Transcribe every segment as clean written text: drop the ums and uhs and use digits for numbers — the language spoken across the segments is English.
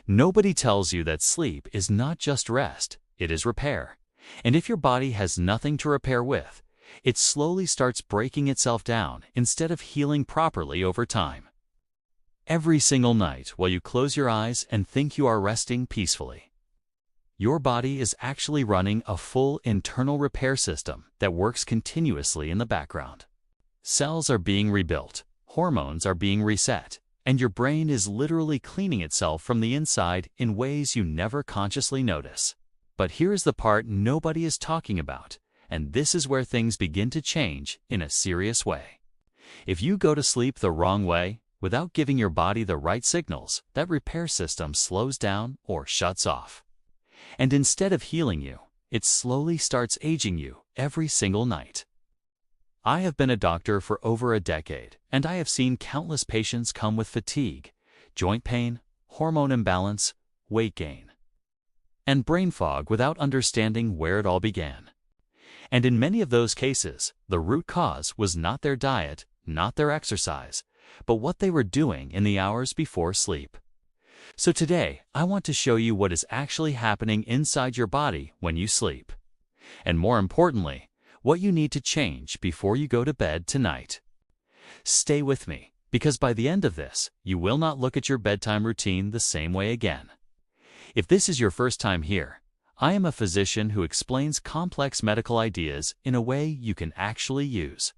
Nobody tells you that sleep is not just rest, it is repair. And if your body has nothing to repair with, it slowly starts breaking itself down instead of healing properly over time. Every single night while you close your eyes and think you are resting peacefully, your body is actually running a full internal repair system that works continuously in the background. Cells are being rebuilt, hormones are being reset, and your brain is literally cleaning itself from the inside in ways you never consciously notice. But here's the part nobody is talking about, and this is where things begin to change in a serious way. If you go to sleep the wrong way, without giving your body the right signals, that repair system slows down or shuts off. And instead of healing you, it slowly starts aging you every single night. I have been a doctor for over a decade, and I have seen countless patients come with fatigue, joint pain, hormone imbalance, weight gain, and brain fog without understanding where it all began. And in many of those cases, the root cause was not their diet, not their exercise, but what they were doing in the hours before sleep. So today, I want to show you what is actually happening inside your body when you sleep. And more importantly, what you need to change before you go to bed tonight. Stay with me, because by the end of this, you will not look at your bedtime routine the same way again. If this is your first time here, I am a physician who explains complex medical ideas in a way you can actually use.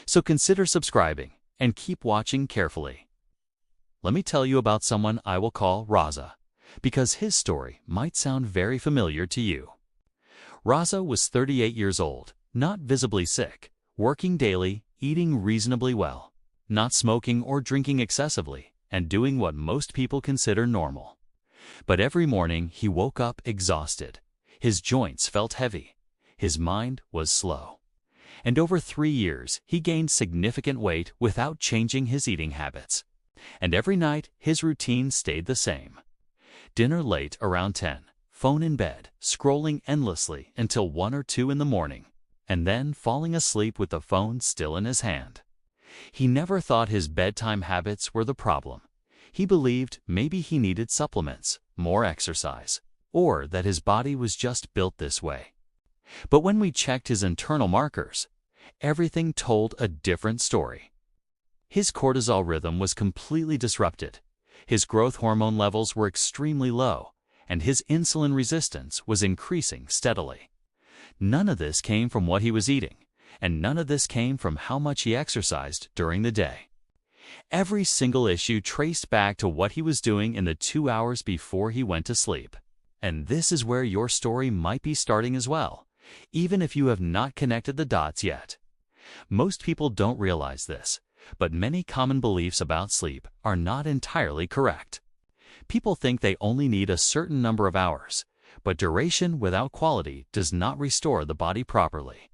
So consider subscribing and keep watching carefully. Let me tell you about someone I will call Raza, because his story might sound very familiar to you. Raza was 38 years old, not visibly sick, working daily, eating reasonably well, not smoking or drinking excessively, and doing what most people consider normal. But every morning he woke up exhausted. His joints felt heavy. His mind was slow. And over 3 years, he gained significant weight without changing his eating habits. And every night, his routine stayed the same. Dinner late around 10, phone in bed, scrolling endlessly until 1 or 2 in the morning, and then falling asleep with the phone still in his hand. He never thought his bedtime habits were the problem. He believed maybe he needed supplements, more exercise, or that his body was just built this way. But when we checked his internal markers, everything told a different story. His cortisol rhythm was completely disrupted, his growth hormone levels were extremely low, and his insulin resistance was increasing steadily. None of this came from what he was eating, and none of this came from how much he exercised during the day. Every single issue traced back to what he was doing in the 2 hours before he went to sleep. And this is where your story might be starting as well, even if you have not connected the dots yet. Most people don't realize this, but many common beliefs about sleep are not entirely correct. People think they only need a certain number of hours, but duration without quality does not restore the body properly.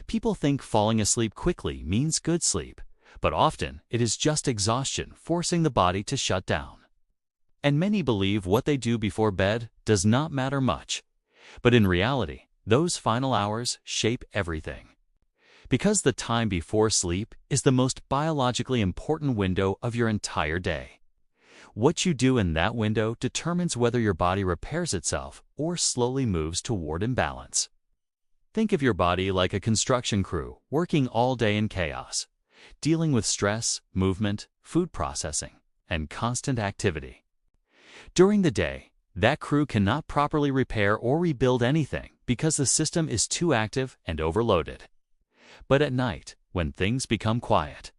People think falling asleep quickly means good sleep, but often it is just exhaustion forcing the body to shut down. And many believe what they do before bed does not matter much, but in reality, those final hours shape everything. Because the time before sleep is the most biologically important window of your entire day. What you do in that window determines whether your body repairs itself or slowly moves toward imbalance. Think of your body like a construction crew working all day in chaos, dealing with stress, movement, food processing, and constant activity. During the day, that crew cannot properly repair or rebuild anything because the system is too active and overloaded. But at night, when things become quiet,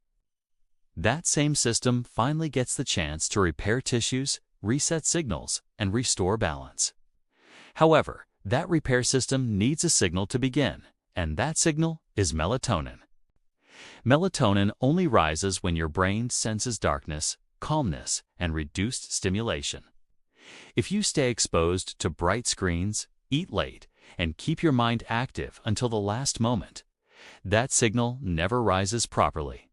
that same system finally gets the chance to repair tissues, reset signals, and restore balance. However, that repair system needs a signal to begin, and that signal is melatonin. Melatonin only rises when your brain senses darkness, calmness, and reduced stimulation. If you stay exposed to bright screens, eat late, and keep your mind active until the last moment, that signal never rises properly.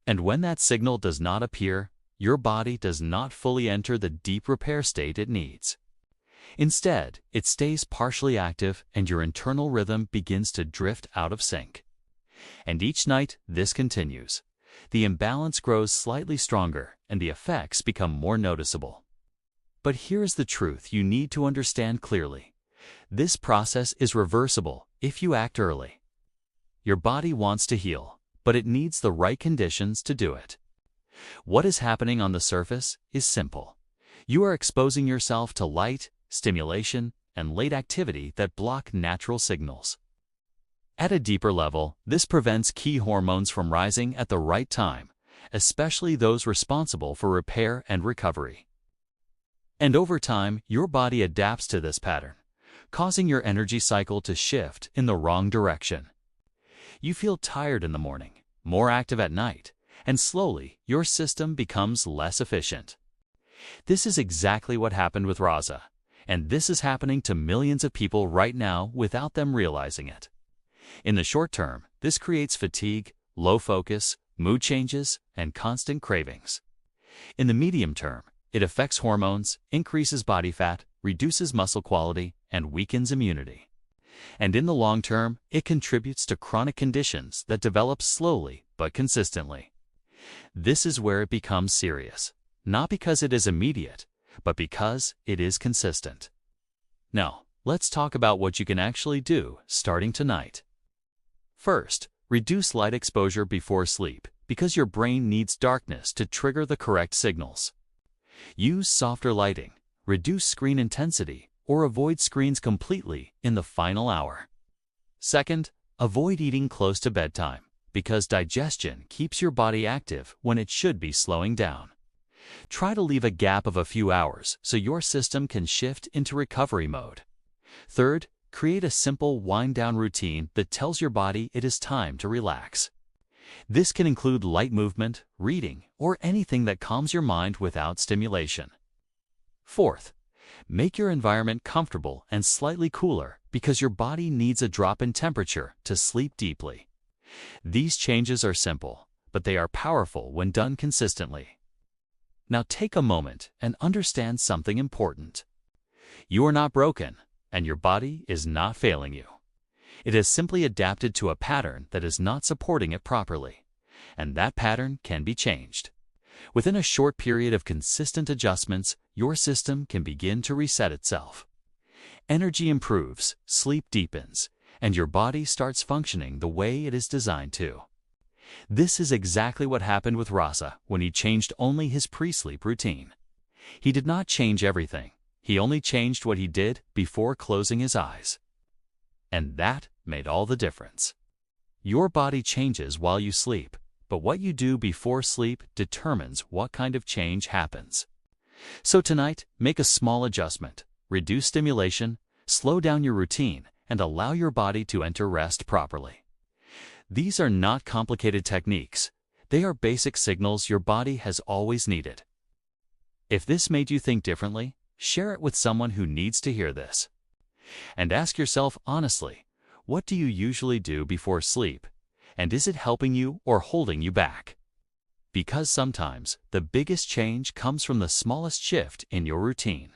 And when that signal does not appear, your body does not fully enter the deep repair state it needs. Instead, it stays partially active and your internal rhythm begins to drift out of sync. And each night, this continues. The imbalance grows slightly stronger and the effects become more noticeable. But here's the truth you need to understand clearly. This process is reversible if you act early. Your body wants to heal, but it needs the right conditions to do it. What is happening on the surface is simple. You are exposing yourself to light, stimulation, and late activity that block natural signals. At a deeper level, this prevents key hormones from rising at the right time, especially those responsible for repair and recovery. And over time, your body adapts to this pattern, causing your energy cycle to shift in the wrong direction. You feel tired in the morning, more active at night, and slowly your system becomes less efficient. This is exactly what happened with Raza, and this is happening to millions of people right now without them realizing it. In the short term, this creates fatigue, low focus, mood changes, and constant cravings. In the medium term, it affects hormones, increases body fat, reduces muscle quality, and weakens immunity. And in the long term, it contributes to chronic conditions that develop slowly but consistently. This is where it becomes serious, not because it is immediate, but because it is consistent. Now, let's talk about what you can actually do starting tonight. First, reduce light exposure before sleep because your brain needs darkness to trigger the correct signals. Use softer lighting, reduce screen intensity, or avoid screens completely in the final hour. Second, avoid eating close to bedtime because digestion keeps your body active when it should be slowing down. Try to leave a gap of a few hours so your system can shift into recovery mode. Third, create a simple wind-down routine that tells your body it is time to relax. This can include light movement, reading, or anything that calms your mind without stimulation. Fourth, make your environment comfortable and slightly cooler because your body needs a drop in temperature to sleep deeply. These changes are simple, but they are powerful when done consistently. Now take a moment and understand something important. You are not broken, and your body is not failing you. It has simply adapted to a pattern that is not supporting it properly, and that pattern can be changed. Within a short period of consistent adjustments, your system can begin to reset itself. Energy improves, sleep deepens, and your body starts functioning the way it is designed to. This is exactly what happened with Raza when he changed only his pre-sleep routine. He did not change everything. He only changed what he did before closing his eyes. And that made all the difference. Your body changes while you sleep, but what you do before sleep determines what kind of change happens. So tonight, make a small adjustment, reduce stimulation, slow down your routine, and allow your body to enter rest properly. These are not complicated techniques. They are basic signals your body has always needed. If this made you think differently, share it with someone who needs to hear this. And ask yourself honestly, what do you usually do before sleep? And is it helping you or holding you back? Because sometimes the biggest change comes from the smallest shift in your routine.